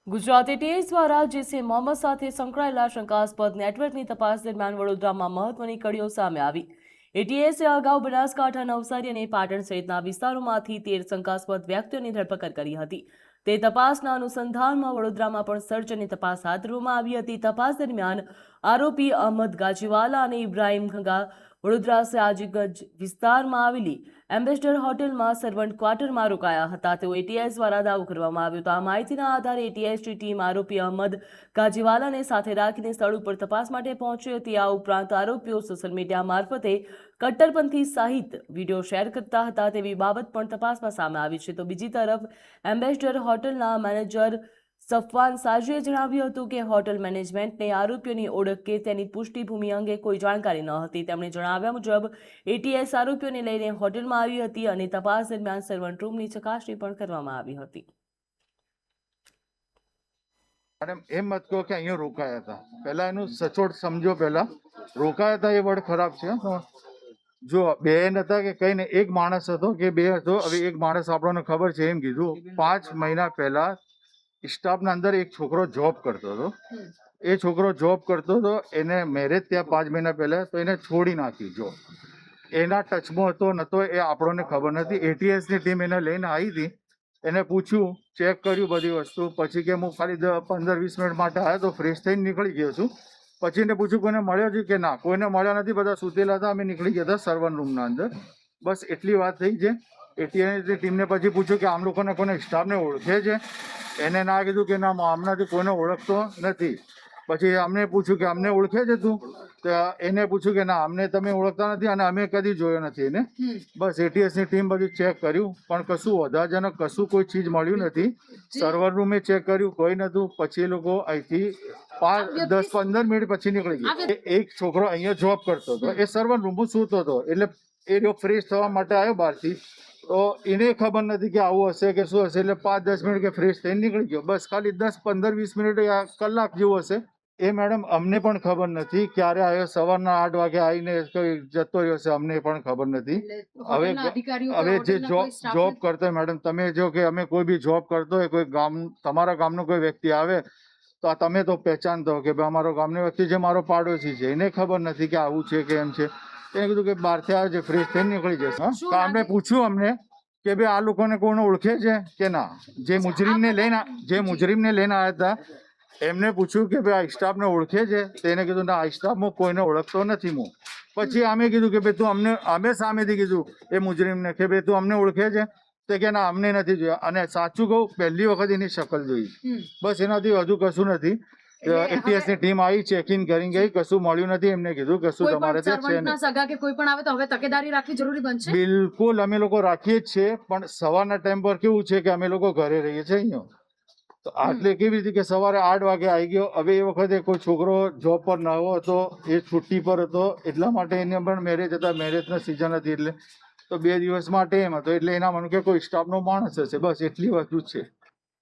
Gujarat ATS દ્વારા જેસે મોહમ્મદ સાથે સંકળાયેલા શંકાસ્પદ નેટવર્કની તપાસ દરમિયાન વડોદરામાં મહત્વની કડીઓ સામે આવી। એટીએસે અગાઉ બનાસકાંઠા, નવસારી અને પાટણ સહિતના વિસ્તારોમાંથી 13 શંકાસ્પદ વ્યક્તિઓની ધરપકડ કરી હતી। તે તપાસના અનુસંધાનમાં વડોદરામાં પણ સર્ચ અને તપાસ હાથ ધરવામાં આવી હતી। તપાસ દરમિયાન આરોપી અહમદ ગાજીવાલા અને ઇબ્રાહિમ ખંગા વડોદરા સયાજીગંજ વિસ્તારમાં આવેલી એમ્બેસેડર હોટલમાં સર્વન્ટ ક્વાર્ટરમાં રોકાયા હતા। તેઓ એટીએસ દ્વારા દાવો કરવામાં આવ્યો હતો। આ માહિતીના આધારે એટીએસની ટીમ આરોપી અહમદ ગાજીવાલાને સાથે રાખીને સ્થળ ઉપર તપાસ માટે પહોંચી હતી। આ ઉપરાંત આરોપીઓ સોશિયલ મીડિયા મારફતે કટ્ટરપંથી સહિત વિડીયો શેર કરતા હતા તેવી બાબત પણ તપાસમાં સામે આવી છે। તો બીજી તરફ એમ્બેસેડર હોટલના મેનેજર સફવાન સાજીએ જણાવ્યું હતું કે હોટલ મેનેજમેન્ટને આરોપીઓની ઓળખ કે તેની પૃષ્ઠભૂમિ અંગે કોઈ જાણકારી ન હતી। તેમણે જણાવ્યા મુજબ એટીએસ આરોપીઓને લઈને હોટલમાં આવી હતી અને તપાસ દરમિયાન સર્વન્ટ રૂમની ચકાસણી પણ કરવામાં આવી હતી। મેડમ એમ મત કહો કે અહીંયા રોકાયા હતા, પહેલા એનું સચોટ સમજો। પહેલા રોકાયા હતા એ વર્ડ ખરાબ છે। જો બે હતા કે કઈ ને, એક માણસ હતો કે બે હતો। હવે એક માણસ આપણને ખબર છે એમ કીધું 5 મહિના પહેલા સ્ટાફના અંદર એક છોકરો જોબ કરતો હતો। એ છોકરો જોબ કરતો હતો, એને મેરેજ ત્યાં 5 મહિના પહેલા, તો એને છોડી નાખી જોબ। એના ટચમાં હતો નતો એ આપણને ખબર નથી। એટીએસની ટીમ એને લઈને આવી હતી, એને પૂછ્યું, ચેક કર્યું બધી વસ્તુ, પછી કે હું ખાલી 15-20 મિનિટ માટે આવ્યો તો ફ્રેશ થઈને નીકળી ગયો છું। પછી એને પૂછ્યું કોઈને મળ્યો છે કે ના, કોઈને મળ્યા નથી, બધા સૂતેલા હતા, અમે નીકળી ગયા હતા સર્વર રૂમના અંદર। બસ એટલી વાત થઈ છે। એટીએસની ટીમને પછી પૂછ્યું કે આમ લોકોને કોને સ્ટાફને ઓળખે છે? એને ના કીધું કે ના, આમનાથી કોઈને ઓળખતો નથી। પછી અમને પૂછ્યું કે અમને ઓળખે છે તું? તો એને પૂછ્યું કે ના, અમને તમે ઓળખતા નથી અને અમે કદી જોયો નથી એને। બસ એટીએસની ટીમ બધું ચેક કર્યું પણ કશું વધારજનક કશું કોઈ ચીજ મળ્યું નથી। સર્વર રૂમે ચેક કર્યું, કોઈ નતું। પછી એ લોકો અહીંથી 10-15 મિનિટ પછી નીકળી ગયા। એક છોકરો અહીંયા જોબ કરતો હતો, એ સર્વર રૂમમાં સૂતો હતો, એટલે એ ફ્રેશ થવા માટે આવ્યો બહારથી, તો એને ખબર નથી કે આવું હશે કે શું હશે, એટલે 5-10 મિનિટ કે ફ્રેશ થઈને નીકળી ગયો। બસ ખાલી 10-15-20 મિનિટ કલાક જેવું હશે એ મેડમ અમને પણ ખબર નથી ક્યારે આવ્યો। સવારના 8 વાગે આવીને કોઈ જતો રહ્યો છે, અમને પણ ખબર નથી। હવે જે જોબ કરતો હોય મેડમ, તમે જો કે અમે કોઈ બી જોબ કરતો હોય, કોઈ ગામ, તમારા ગામનો કોઈ વ્યક્તિ આવે તો આ તમે તો પહેચાનતો કે ભાઈ અમારો ગામનો વ્યક્તિ છે, મારો પાડોશી છે, એને ખબર નથી કે આવું છે કે એમ છે। એને કીધું કે બહારથી આવે છે, ફ્રેશ થઈને નીકળી જશે। તો અમને પૂછ્યું અમને કે ભાઈ આ લોકોને કોઈને ઓળખે છે કે ના? જે મુજરીમને લઈને આવ્યા હતા એમને પૂછ્યું કે ભાઈ આ સ્ટાફને ઓળખે છે? તો એને કીધું ના, આ સ્ટાફમાં કોઈને ઓળખતો નથી હું। પછી અમે કીધું કે ભાઈ તું અમે સામેથી કીધું એ મુજરીમને કે ભાઈ તું અમને ઓળખે છે? તો કે ના, અમને નથી જોયા। અને સાચું કહું, પહેલી વખત એની શકલ જોઈ, બસ એનાથી હજુ કશું નથી। એટીએસની ટીમ આવી, ચેકિંગ કરી ગઈ, કશું મળ્યું નથી। એમને કીધું કશું તમારે બિલકુલ અમે લોકો રાખીએ જ છીએ, પણ સવારના ટાઈમ પર કેવું છે કે અમે લોકો ઘરે રહીએ છીએ અહીંયા, તો આટલે કેવી રીતે કે સવારે 8 વાગે આવી ગયો। હવે એ વખતે કોઈ છોકરો જોબ પર ન હતો, એ છુટ્ટી પર હતો, એટલા માટે એને પણ મેરેજ હતા, મેરેજના સિઝન હતી, એટલે તો 2 દિવસ માટે એમ હતો, એટલે એના મને કે કોઈ સ્ટાફનો માણસ હશે, બસ એટલી વસ્તુ જ છે।